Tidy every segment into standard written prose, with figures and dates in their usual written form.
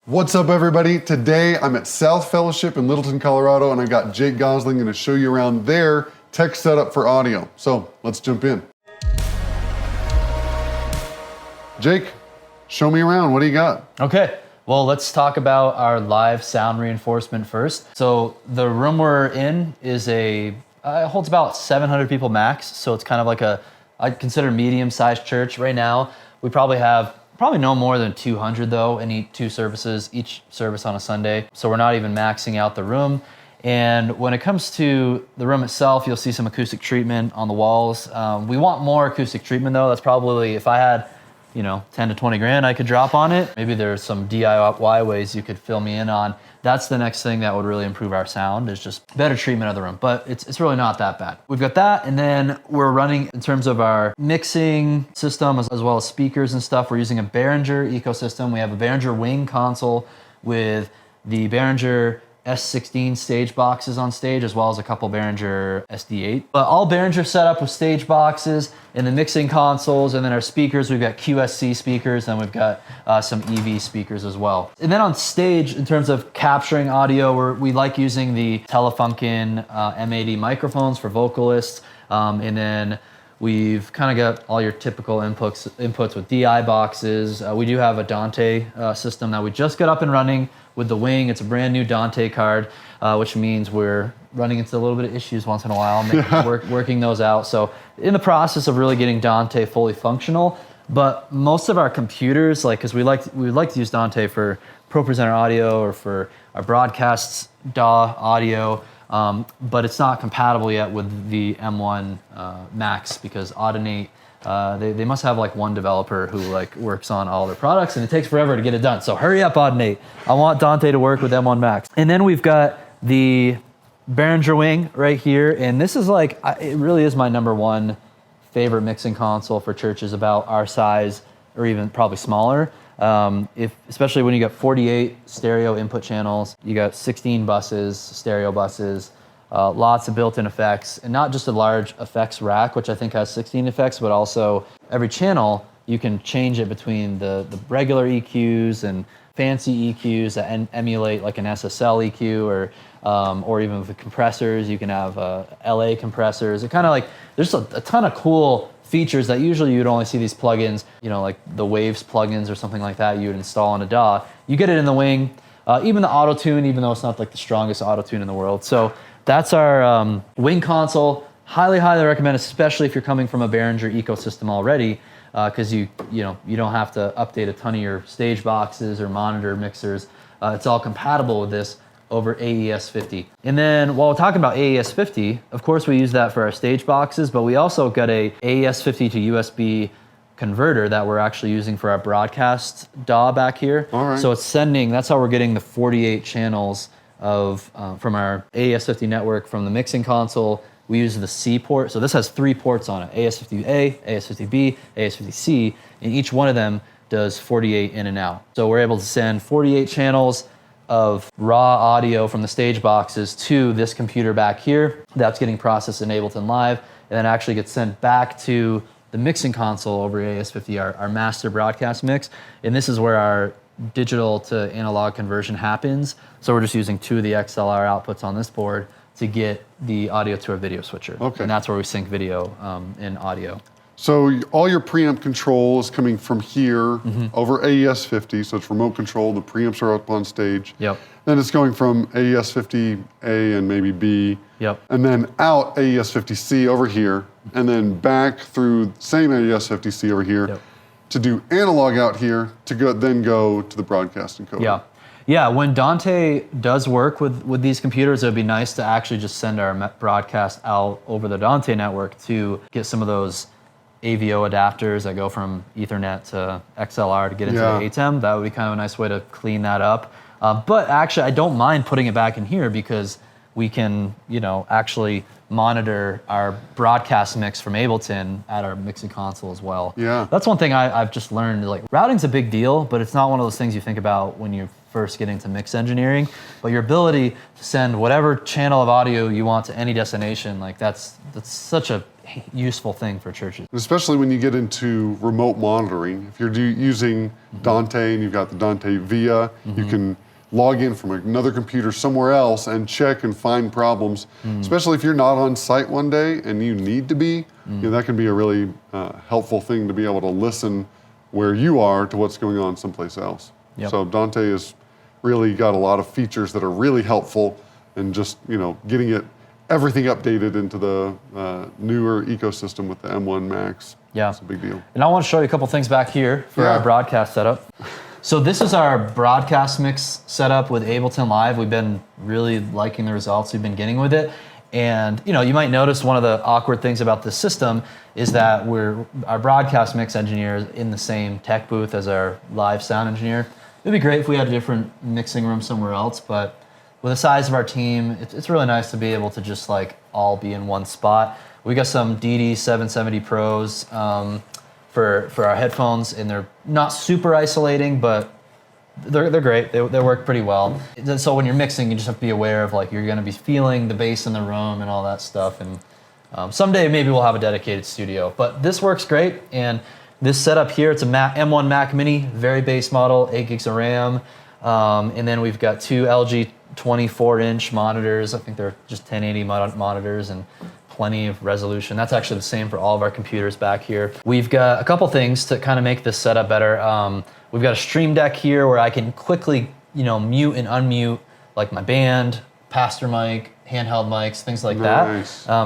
What's up, everybody? Today I'm at South Fellowship in Littleton, Colorado, and I got Jake Gosselin going to show you around their tech setup for audio. So let's jump in. Jake, show me around. What do you got? Okay, well, let's talk about our live sound reinforcement first. So the room we're in is holds about 700 people max. So it's kind of like I'd consider medium-sized church right now. We probably no more than 200 though, in each service on a Sunday. So we're not even maxing out the room. And when it comes to the room itself, you'll see some acoustic treatment on the walls. We want more acoustic treatment though. That's probably, if I had 10 to 20 grand I could drop on it. Maybe there's some DIY ways you could fill me in on. That's the next thing that would really improve our sound, is just better treatment of the room. But it's really not that bad. We've got that, and then we're running, in terms of our mixing system as well as speakers and stuff, we're using a Behringer ecosystem. We have a Behringer Wing console with the Behringer S16 stage boxes on stage, as well as a couple Behringer SD8. But all Behringer set up with stage boxes and the mixing consoles, and then our speakers, we've got QSC speakers, and we've got some EV speakers as well. And then on stage, in terms of capturing audio, we like using the Telefunken M80 microphones for vocalists, and then we've kind of got all your typical inputs with DI boxes. We do have a Dante system that we just got up and running with the Wing. It's a brand new Dante card, which means we're running into a little bit of issues once in a while, working those out. So in the process of really getting Dante fully functional, but most of our computers, because we like to use Dante for Pro Presenter audio or for our broadcasts DAW audio, but it's not compatible yet with the M1 Max, because Audinate, they must have one developer who works on all their products, and it takes forever to get it done. So hurry up, Audinate. I want Dante to work with M1 Max. And then we've got the Behringer Wing right here, and this is it really is my number one favorite mixing console for churches about our size, or even probably smaller. Especially when you got 48 stereo input channels, you got 16 buses, stereo buses, lots of built-in effects, and not just a large effects rack, which I think has 16 effects, but also every channel you can change it between the regular EQs and fancy EQs that emulate an SSL EQ, or even with compressors, you can have LA compressors. It kind of there's a ton of cool features that usually you'd only see these plugins, like the Waves plugins or something like that you would install on a DAW. You get it in the Wing, even the auto-tune, even though it's not the strongest auto-tune in the world. So that's our Wing console. Highly, highly recommend, especially if you're coming from a Behringer ecosystem already, because you don't have to update a ton of your stage boxes or monitor mixers. It's all compatible with this over AES-50. And then while we're talking about AES-50, of course we use that for our stage boxes, but we also got a AES-50 to USB converter that we're actually using for our broadcast DAW back here. All right. So that's how we're getting the 48 channels from our AES-50 network from the mixing console. We use the C port. So this has 3 ports on it: AES-50A, AES-50B, AES-50C, and each one of them does 48 in and out. So we're able to send 48 channels of raw audio from the stage boxes to this computer back here. That's getting processed in Ableton Live, and then actually gets sent back to the mixing console over AES-50, our master broadcast mix. And this is where our digital to analog conversion happens. So we're just using 2 of the XLR outputs on this board to get the audio to a video switcher. Okay. And that's where we sync video and audio. So all your preamp control is coming from here over AES-50, so it's remote control. The preamps are up on stage. Yep. Then it's going from AES-50A and maybe B. Yep. And then out AES-50C over here, and then back through same AES-50C over here to do analog out here to then go to the broadcast encoder. Yeah. Yeah, when Dante does work with these computers, it would be nice to actually just send our broadcast out over the Dante network to get some of those AVO adapters that go from Ethernet to XLR to get into the ATEM. That would be kind of a nice way to clean that up. But actually, I don't mind putting it back in here, because we can, actually monitor our broadcast mix from Ableton at our mixing console as well. Yeah. That's one thing I've just learned. Like, routing's a big deal, but it's not one of those things you think about when you first get into mix engineering. But your ability to send whatever channel of audio you want to any destination, like that's such a useful thing for churches. Especially when you get into remote monitoring. If you're using Dante and you've got the Dante Via, you can log in from another computer somewhere else and check and find problems, especially if you're not on site one day and you need to be. That can be a really helpful thing to be able to listen where you are to what's going on someplace else. Yep. So Dante has really got a lot of features that are really helpful, and just getting everything updated into the newer ecosystem with the M1 Max. Yeah, it's a big deal. And I want to show you a couple things back here for our broadcast setup. So this is our broadcast mix setup with Ableton Live. We've been really liking the results we've been getting with it. And you might notice one of the awkward things about this system is that our broadcast mix engineer is in the same tech booth as our live sound engineer. It'd be great if we had a different mixing room somewhere else, but with the size of our team, it's really nice to be able to just all be in one spot. We got some DD 770 Pros for our headphones, and they're not super isolating, but they're great. They work pretty well. So when you're mixing, you just have to be aware of you're going to be feeling the bass in the room and all that stuff. And someday maybe we'll have a dedicated studio, but this works great. And this setup here, it's a M1 Mac Mini, very base model, 8 gigs of RAM. And then we've got two LG 24-inch monitors. I think they're just 1080 monitors and plenty of resolution. That's actually the same for all of our computers back here. We've got a couple things to kind of make this setup better. We've got a stream deck here where I can quickly, mute and unmute my band, pastor mic, handheld mics, things like that.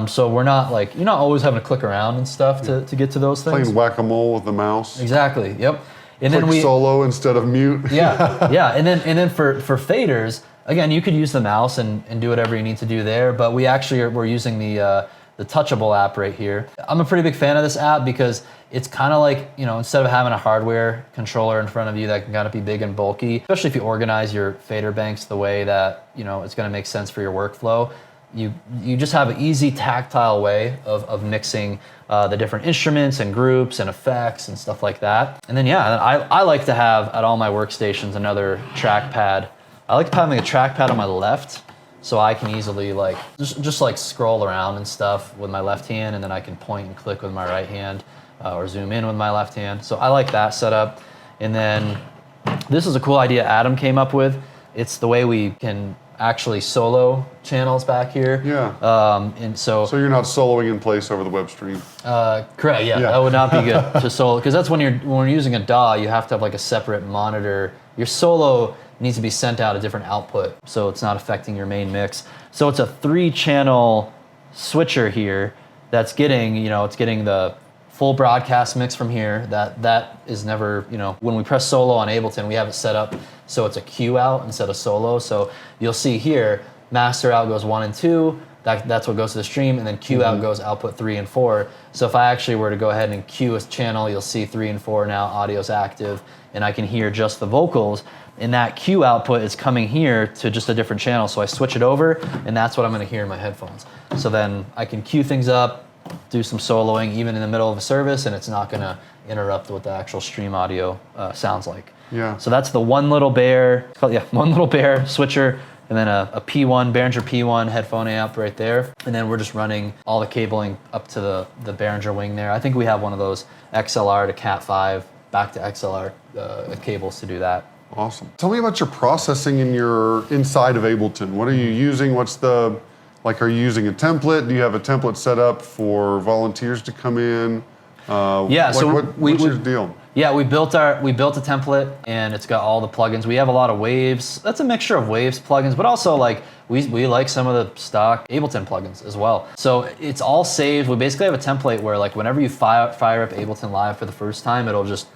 So we're not you're not always having to click around and stuff to get to those things. Playing whack-a-mole with the mouse. Exactly. Yep. And then we solo instead of mute. Yeah. And then for faders, again, you could use the mouse and do whatever you need to do there. But we're using the Touchable app right here. I'm a pretty big fan of this app because it's kind of instead of having a hardware controller in front of you that can kind of be big and bulky, especially if you organize your fader banks the way that it's going to make sense for your workflow, you just have an easy tactile way of mixing the different instruments and groups and effects and stuff like that. And then I like to have at all my workstations another trackpad. I like having a trackpad on my left, so I can easily just scroll around and stuff with my left hand, and then I can point and click with my right hand or zoom in with my left hand. So I like that setup. And then this is a cool idea Adam came up with. It's the way we can actually solo channels back here. Yeah. And so you're not soloing in place over the web stream. Correct. Yeah, that would not be good to solo, because that's when you're using a DAW, you have to have a separate monitor. Your solo needs to be sent out a different output, so it's not affecting your main mix. So it's a 3-channel switcher here that's getting the full broadcast mix from here. That is never, when we press solo on Ableton, we have it set up so it's a Q out instead of solo. So you'll see here, master out goes 1 and 2. That's what goes to the stream, and then Q out goes output 3 and 4. So if I actually were to go ahead and Q a channel, you'll see 3 and 4 now, audio's active, and I can hear just the vocals. And that Q output is coming here to just a different channel. So I switch it over, and that's what I'm going to hear in my headphones. So then I can cue things up, do some soloing even in the middle of a service, and it's not going to interrupt what the actual stream audio sounds like. Yeah. So that's the one little bear switcher, and then a P1, Behringer P1 headphone amp right there. And then we're just running all the cabling up to the Behringer Wing there. I think we have one of those XLR to Cat5 back to XLR cables to do that. Awesome. Tell me about your processing inside of Ableton. What are you using? What's are you using a template? Do you have a template set up for volunteers to come in? What's your deal? Yeah, we built a template, and it's got all the plugins. We have a lot of Waves. That's a mixture of Waves plugins, but also we like some of the stock Ableton plugins as well. So it's all saved. We basically have a template where whenever you fire up Ableton Live for the first time, it'll just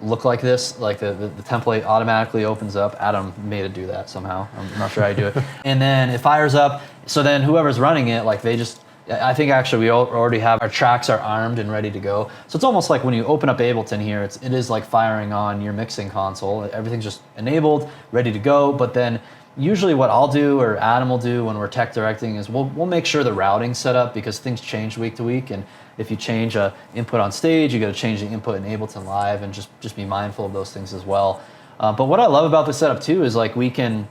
look like this, the template automatically opens up. Adam made it do that somehow. I'm not sure how to do it. And then it fires up. So then whoever's running it, I think actually we already have our tracks are armed and ready to go. So it's almost like when you open up Ableton here, it is like firing on your mixing console. Everything's just enabled, ready to go. But then usually what I'll do or Adam will do when we're tech directing is we'll make sure the routing's set up because things change week to week, and if you change a input on stage, you got to change the input in Ableton Live, and just be mindful of those things as well. But what I love about this setup too is like we can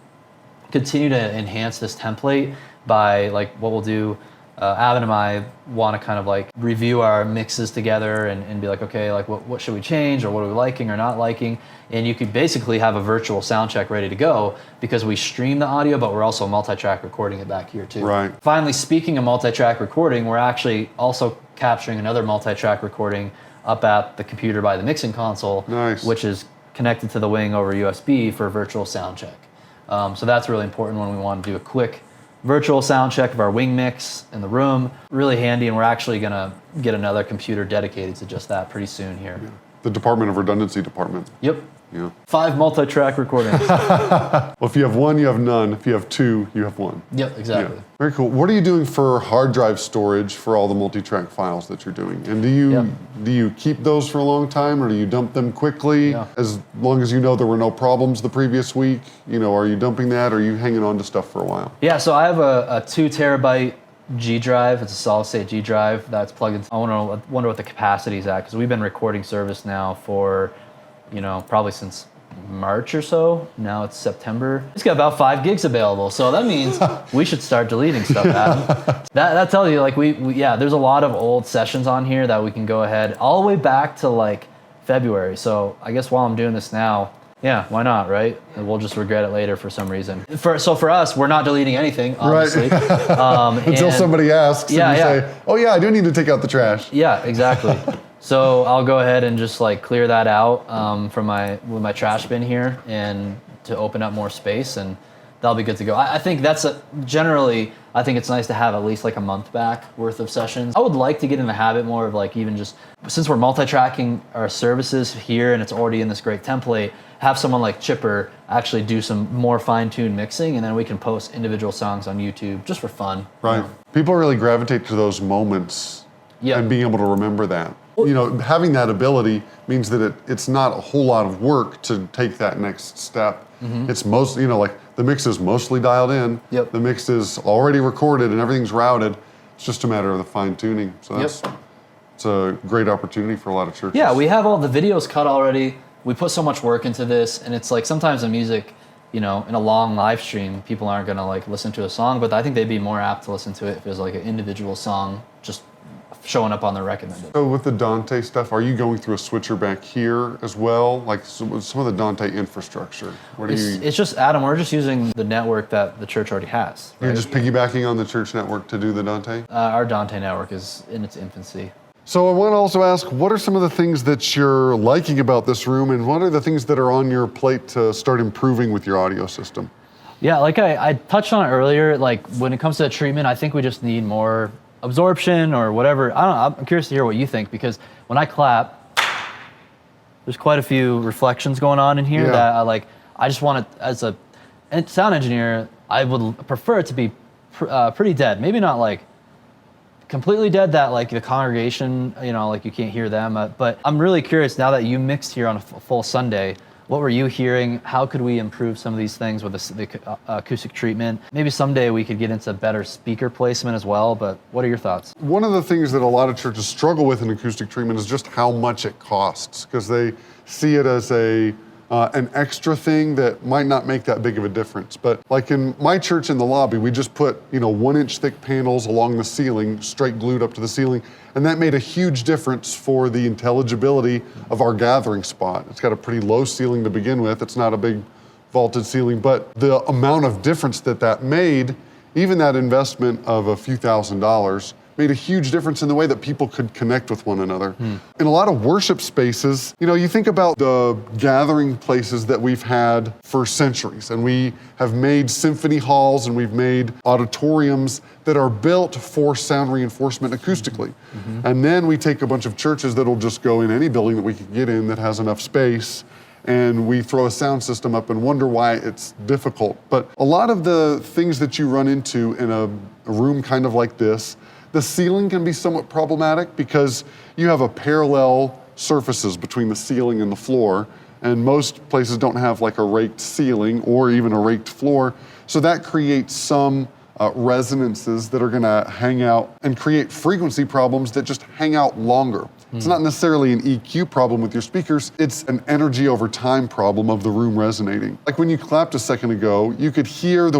continue to enhance this template by like what we'll do. Avin and I want to kind of like review our mixes together and be like, okay, like what should we change, or what are we liking or not liking? And you could basically have a virtual sound check ready to go because we stream the audio, but we're also multi-track recording it back here too. Right. Finally, speaking of multi-track recording, we're actually also capturing another multi-track recording up at the computer by the mixing console, nice. Which is connected to the Wing over USB for virtual sound check. So that's really important when we want to do a quick virtual sound check of our Wing mix in the room. Really handy, and we're actually gonna get another computer dedicated to just that pretty soon here. Yeah. The Department of Redundancy department. Yep. Yeah. 5 multi-track recordings. Well, if you have one, you have none. If you have 2, you have 1. Yep, exactly. Yeah. Very cool. What are you doing for hard drive storage for all the multi-track files that you're doing? And do you keep those for a long time, or do you dump them quickly? Yeah. As long as you know there were no problems the previous week, are you dumping that, or are you hanging on to stuff for a while? Yeah, so I have a 2 terabyte G drive. It's a solid state G drive that's plugged in. I wonder what the capacity is at, because we've been recording service now for, probably since March or so. Now it's September. It's got about 5 gigs available, so that means we should start deleting stuff, Adam. That tells you, like, we there's a lot of old sessions on here that we can go ahead all the way back to like February. So I guess while I'm doing this now, yeah, why not, right? And we'll just regret it later for some reason. So for us, we're not deleting anything, obviously. Right. Until somebody asks and you say, oh yeah, I do need to take out the trash. Yeah, exactly. So I'll go ahead and just like clear that out with my trash bin here, and to open up more space, and that'll be good to go. I think that's generally, I think it's nice to have at least like a month back worth of sessions. I would like to get in the habit more of like, even just, since we're multi-tracking our services here and it's already in this great template, have someone like Chipper actually do some more fine-tuned mixing, and then we can post individual songs on YouTube just for fun. Right. People really gravitate to those moments and being able to remember that. Having that ability means that it's not a whole lot of work to take that next step. Mm-hmm. It's like the mix is mostly dialed in. Yep. The mix is already recorded and everything's routed. It's just a matter of the fine tuning. So it's a great opportunity for a lot of churches. Yeah, we have all the videos cut already. We put so much work into this, and it's like sometimes the music, in a long live stream, people aren't gonna like listen to a song, but I think they'd be more apt to listen to it if it was like an individual song just showing up on their recommended. So with the Dante stuff, are you going through a switcher back here as well? Like some of the Dante infrastructure? It's just, Adam, we're just using the network that the church already has. Right? You're just piggybacking on the church network to do the Dante? Our Dante network is in its infancy. So I want to also ask, what are some of the things that you're liking about this room, and what are the things that are on your plate to start improving with your audio system? Yeah, like I touched on it earlier, like when it comes to treatment, I think we just need more absorption or whatever. I'm curious to hear what you think, because when I clap, there's quite a few reflections going on in here that I just want it, as a sound engineer, I would prefer it to be pretty dead. Maybe not like completely dead that like the congregation, like you can't hear them. But I'm really curious, now that you mixed here on a full Sunday, what were you hearing? How could we improve some of these things with the acoustic treatment? Maybe someday we could get into better speaker placement as well, but what are your thoughts? One of the things that a lot of churches struggle with in acoustic treatment is just how much it costs, because they see it as an extra thing that might not make that big of a difference. But like in my church in the lobby, we just put 1-inch thick panels along the ceiling, straight glued up to the ceiling, and that made a huge difference for the intelligibility of our gathering spot. It's got a pretty low ceiling to begin with. It's not a big vaulted ceiling, but the amount of difference that made, even that investment of a few $1,000s, made a huge difference in the way that people could connect with one another. In a lot of worship spaces, you think about the gathering places that we've had for centuries, and we have made symphony halls and we've made auditoriums that are built for sound reinforcement acoustically. And then we take a bunch of churches that'll just go in any building that we can get in that has enough space, and we throw a sound system up and wonder why it's difficult. But a lot of the things that you run into in a room kind of like this, the ceiling can be somewhat problematic because you have a parallel surfaces between the ceiling and the floor. and most places don't have like a raked ceiling or even a raked floor. So that creates some resonances that are gonna hang out and create frequency problems that just hang out longer. It's not necessarily an EQ problem with your speakers, it's an energy over time problem of the room resonating. Like when you clapped a second ago, you could hear the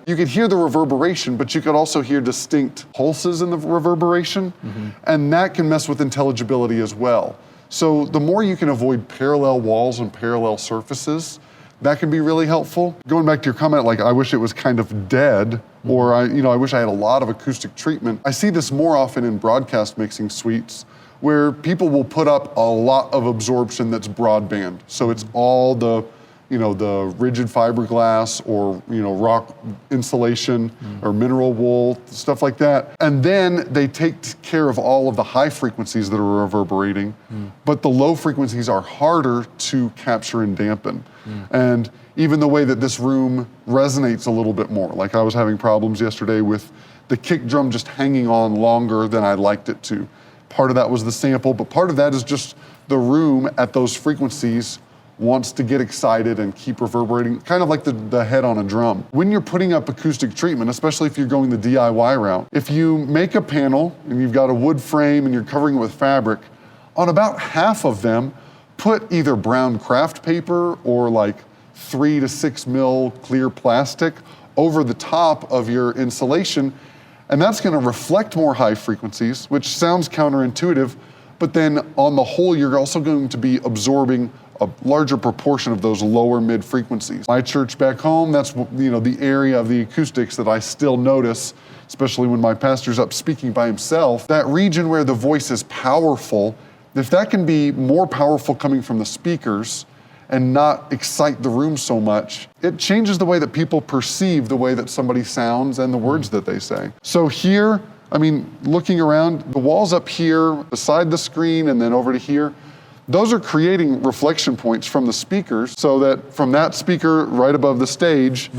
reverberation, but you could also hear distinct pulses in the reverberation, and that can mess with intelligibility as well. So the more you can avoid parallel walls and parallel surfaces, that can be really helpful. Going back to your comment, like I wish it was kind of dead, or I wish I had a lot of acoustic treatment. I see this more often in broadcast mixing suites, where people will put up a lot of absorption that's broadband. So it's all the rigid fiberglass or rock insulation or mineral wool, stuff like that. And then they take care of all of the high frequencies that are reverberating, but the low frequencies are harder to capture and dampen. And even the way that this room resonates a little bit more, like I was having problems yesterday with the kick drum just hanging on longer than I liked it to. Part of that was the sample, but part of that is just the room at those frequencies wants to get excited and keep reverberating, kind of like the head on a drum. When you're putting up acoustic treatment, especially if you're going the DIY route, if you make a panel and you've got a wood frame and you're covering it with fabric, on about half of them, put either brown craft paper or like 3 to 6 mil clear plastic over the top of your insulation. And that's gonna reflect more high frequencies, which sounds counterintuitive, but then on the whole, you're also going to be absorbing a larger proportion of those lower mid frequencies. My church back home, that's the area of the acoustics that I still notice, especially when my pastor's up speaking by himself. That region where the voice is powerful, if that can be more powerful coming from the speakers, and not excite the room so much, it changes the way that people perceive the way that somebody sounds and the words that they say. So here, looking around, the walls up here, beside the screen, and then over to here, those are creating reflection points from the speakers, so that from that speaker right above the stage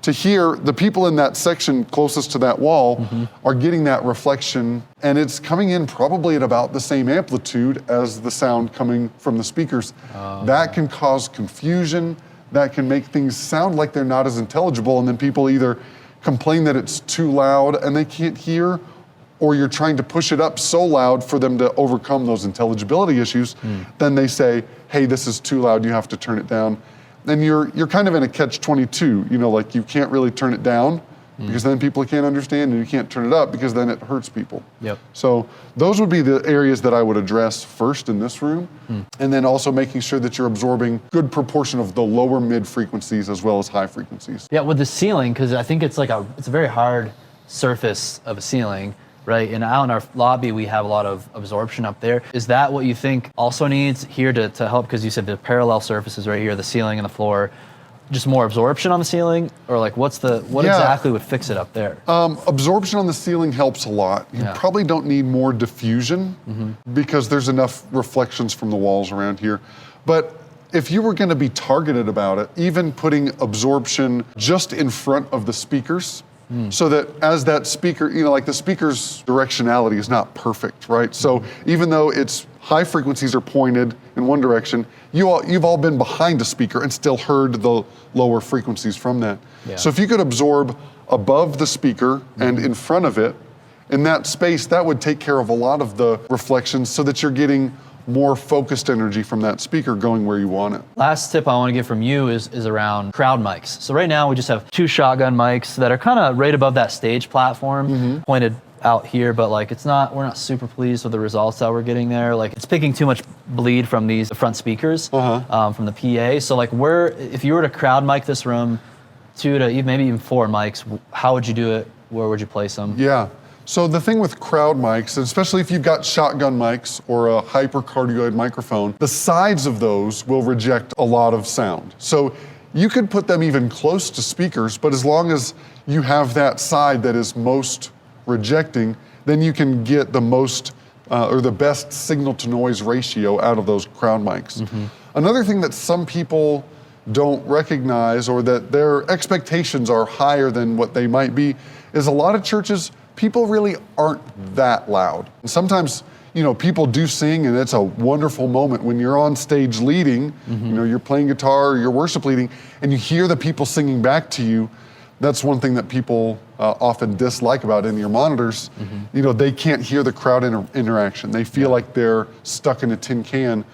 to here, the people in that section closest to that wall are getting that reflection, and it's coming in probably at about the same amplitude as the sound coming from the speakers. That can cause confusion, that can make things sound like they're not as intelligible, and then people either complain that it's too loud and they can't hear, or you're trying to push it up so loud for them to overcome those intelligibility issues, then they say, hey, this is too loud, you have to turn it down. Then you're kind of in a catch-22, like you can't really turn it down because then people can't understand, and you can't turn it up because then it hurts people. Yep. So those would be the areas that I would address first in this room, and then also making sure that you're absorbing good proportion of the lower mid frequencies as well as high frequencies. Yeah, with the ceiling, because I think it's a very hard surface of a ceiling. Right, and out in our lobby, we have a lot of absorption up there. Is that what you think also needs here to help? Because you said the parallel surfaces right here, the ceiling and the floor, just more absorption on the ceiling? Or like what exactly would fix it up there? Absorption on the ceiling helps a lot. You probably don't need more diffusion because there's enough reflections from the walls around here. But if you were gonna be targeted about it, even putting absorption just in front of the speakers, so that as that speaker, like the speaker's directionality is not perfect, right? So even though its high frequencies are pointed in one direction, you've all been behind a speaker and still heard the lower frequencies from that. Yeah. So if you could absorb above the speaker and in front of it, in that space, that would take care of a lot of the reflections so that you're getting more focused energy from that speaker going where you want it. Last tip I want to get from you is around crowd mics. So right now we just have 2 shotgun mics that are kind of right above that stage platform, pointed out here, but like we're not super pleased with the results that we're getting there. Like it's picking too much bleed from the front speakers, from the PA. So like if you were to crowd mic this room, 2 to maybe even 4 mics, how would you do it? Where would you place them? Yeah. So the thing with crowd mics, especially if you've got shotgun mics or a hypercardioid microphone, the sides of those will reject a lot of sound. So you could put them even close to speakers, but as long as you have that side that is most rejecting, then you can get the most or the best signal to noise ratio out of those crowd mics. Another thing that some people don't recognize, or that their expectations are higher than what they might be, is a lot of churches, people really aren't that loud. And sometimes people do sing, and it's a wonderful moment when you're on stage leading, you're playing guitar or you're worship leading, and you hear the people singing back to you. That's one thing that people often dislike about in your monitors. They can't hear the crowd interaction. They feel like they're stuck in a tin can.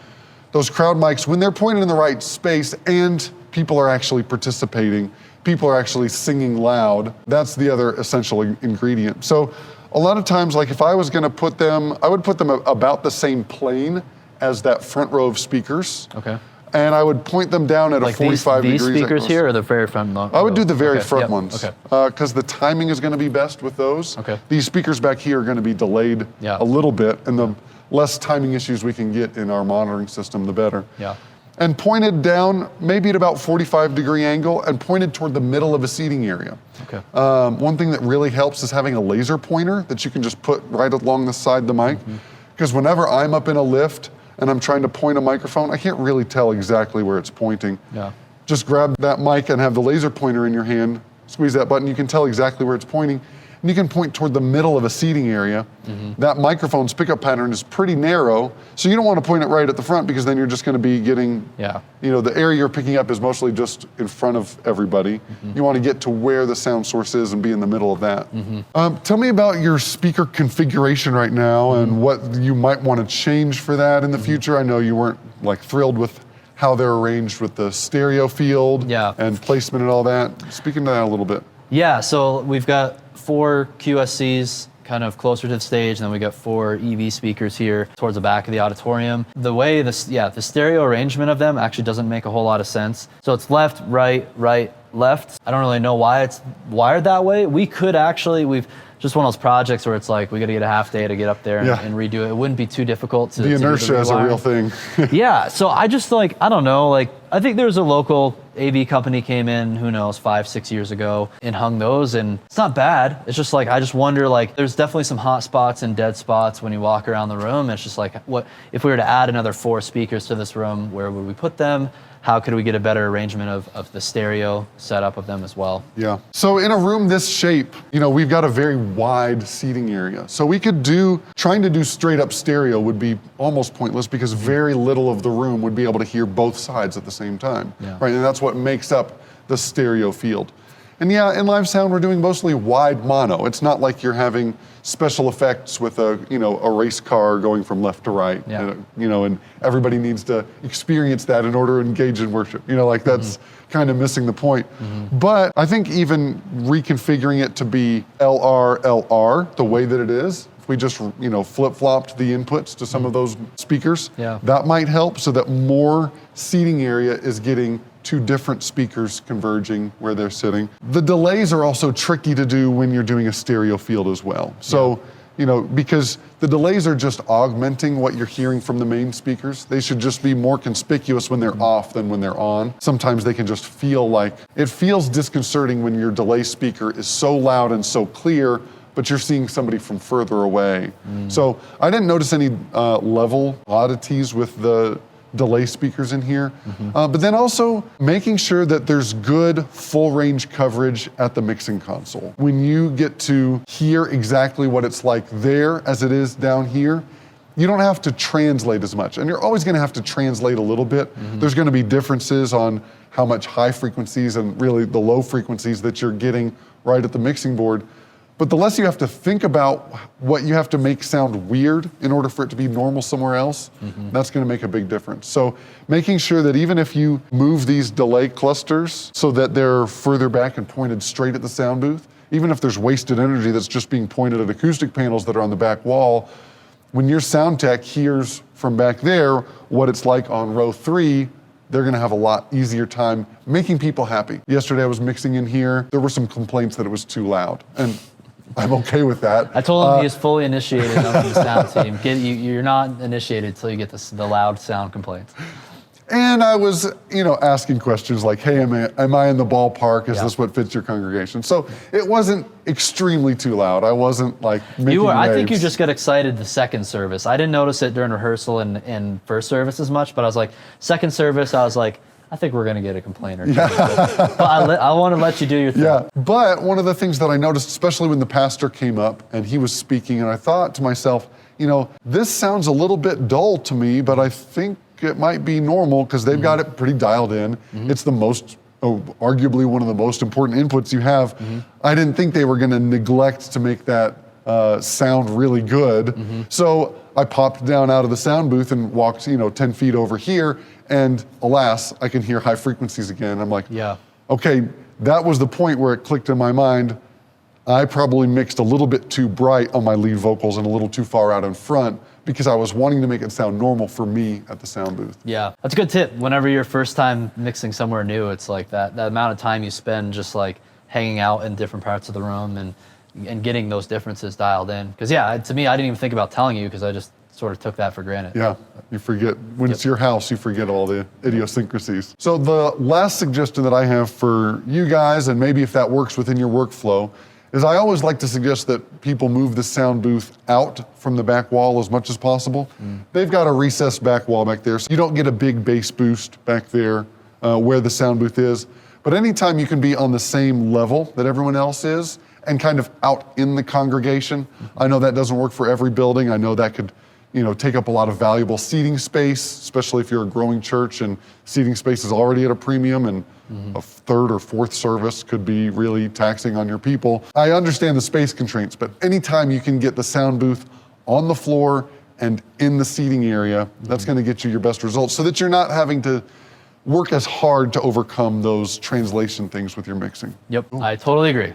Those crowd mics, when they're pointed in the right space and people are actually participating, people are actually singing loud, that's the other essential ingredient. So a lot of times, like if I was gonna put them, I would put them about the same plane as that front row of speakers. Okay. And I would point them down at like a 45 these degrees. speakers here or the very front? I would do the very front Yep. ones. Okay. Because the timing is gonna be best with those. Okay. These speakers back here are gonna be delayed a little bit, and the less timing issues we can get in our monitoring system, the better. Yeah. And pointed down, maybe at about 45-degree angle, and pointed toward the middle of a seating area. Okay. One thing that really helps is having a laser pointer that you can just put right along the side of the mic. Because whenever I'm up in a lift and I'm trying to point a microphone, I can't really tell exactly where it's pointing. Yeah. Just grab that mic and have the laser pointer in your hand, squeeze that button, you can tell exactly where it's pointing. And you can point toward the middle of a seating area. That microphone's pickup pattern is pretty narrow, so you don't want to point it right at the front because then you're just going to be getting, the area you're picking up is mostly just in front of everybody. You want to get to where the sound source is and be in the middle of that. Tell me about your speaker configuration right now and what you might want to change for that in the future. I know you weren't like thrilled with how they're arranged with the stereo field and placement and all that. Speak into that a little bit. Yeah, so we've got 4 QSCs kind of closer to the stage, and then we got 4 EV speakers here towards the back of the auditorium. The way the stereo arrangement of them actually doesn't make a whole lot of sense. So it's left, right, left. I don't really know why it's wired that way. We could actually, we've just one of those projects where it's like we got to get a half day to get up there and redo it. It wouldn't be too difficult to the inertia is a real thing. Yeah, so I just I don't know, I think there's a local AV company came in, who knows, 5-6 years ago and hung those, and it's not bad. It's just I just wonder, there's definitely some hot spots and dead spots when you walk around the room. It's just what if we were to add another 4 speakers to this room, where would we put them? How could we get a better arrangement of the stereo setup of them as well? Yeah. So in a room this shape, we've got a very wide seating area. So we could trying to do straight up stereo would be almost pointless because very little of the room would be able to hear both sides at the same time. Right? And that's what makes up the stereo field. And in live sound, we're doing mostly wide mono. It's not like you're having special effects with a race car going from left to right. And everybody needs to experience that in order to engage in worship. That's kind of missing the point. But I think even reconfiguring it to be LR, the way that it is, if we just flip-flopped the inputs to some of those speakers, that might help so that more seating area is getting 2 different speakers converging where they're sitting. The delays are also tricky to do when you're doing a stereo field as well. So, because the delays are just augmenting what you're hearing from the main speakers. They should just be more conspicuous when they're off than when they're on. Sometimes they can just feel it feels disconcerting when your delay speaker is so loud and so clear, but you're seeing somebody from further away. So I didn't notice any level oddities with the delay speakers in here, but then also making sure that there's good full range coverage at the mixing console. When you get to hear exactly what it's like there as it is down here, you don't have to translate as much. And you're always gonna have to translate a little bit. There's gonna be differences on how much high frequencies and really the low frequencies that you're getting right at the mixing board. But the less you have to think about what you have to make sound weird in order for it to be normal somewhere else, that's gonna make a big difference. So making sure that even if you move these delay clusters so that they're further back and pointed straight at the sound booth, even if there's wasted energy that's just being pointed at acoustic panels that are on the back wall, when your sound tech hears from back there what it's like on row 3, they're gonna have a lot easier time making people happy. Yesterday I was mixing in here, there were some complaints that it was too loud. And I'm okay with that. I told him he is fully initiated on the sound team. You're not initiated until you get the loud sound complaints. And I was, asking questions like, hey, am I in the ballpark? Is this what fits your congregation? So it wasn't extremely too loud. I wasn't making waves. I think you just got excited the second service. I didn't notice it during rehearsal and first service as much, but I was like, second service, I was like, I think we're gonna get a complaint or two. But I want to let you do your thing. Yeah, but one of the things that I noticed, especially when the pastor came up and he was speaking, and I thought to myself, this sounds a little bit dull to me, but I think it might be normal because they've got it pretty dialed in. It's the most, arguably one of the most important inputs you have. I didn't think they were going to neglect to make that sound really good. So I popped down out of the sound booth and walked, 10 feet over here, and alas, I can hear high frequencies again. I'm like, okay, that was the point where it clicked in my mind. I probably mixed a little bit too bright on my lead vocals and a little too far out in front because I was wanting to make it sound normal for me at the sound booth. Yeah, that's a good tip. Whenever you're first time mixing somewhere new, it's like that amount of time you spend just like hanging out in different parts of the room and getting those differences dialed in. Because to me, I didn't even think about telling you because I just sort of took that for granted. Yeah, you forget, when it's your house, you forget all the idiosyncrasies. So the last suggestion that I have for you guys, and maybe if that works within your workflow, is I always like to suggest that people move the sound booth out from the back wall as much as possible. They've got a recessed back wall back there, so you don't get a big bass boost back there where the sound booth is. But anytime you can be on the same level that everyone else is and kind of out in the congregation, I know that doesn't work for every building. I know that could take up a lot of valuable seating space, especially if you're a growing church and seating space is already at a premium and a third or fourth service could be really taxing on your people. I understand the space constraints, but anytime you can get the sound booth on the floor and in the seating area, that's gonna get you your best results so that you're not having to work as hard to overcome those translation things with your mixing. Yep, I totally agree.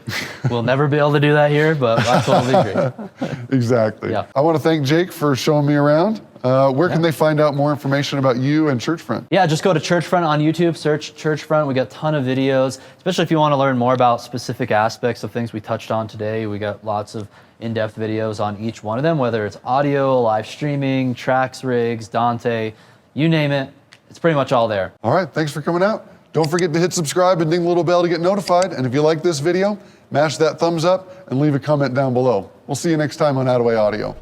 We'll never be able to do that here, but I totally agree. Exactly. Yeah. I want to thank Jake for showing me around. Where can they find out more information about you and Churchfront? Yeah, just go to Churchfront on YouTube, search Churchfront. We got a ton of videos, especially if you want to learn more about specific aspects of things we touched on today. We got lots of in-depth videos on each one of them, whether it's audio, live streaming, tracks, rigs, Dante, you name it. It's pretty much all there. All right, thanks for coming out. Don't forget to hit subscribe and ding the little bell to get notified. And if you like this video, mash that thumbs up and leave a comment down below. We'll see you next time on Outaway Audio.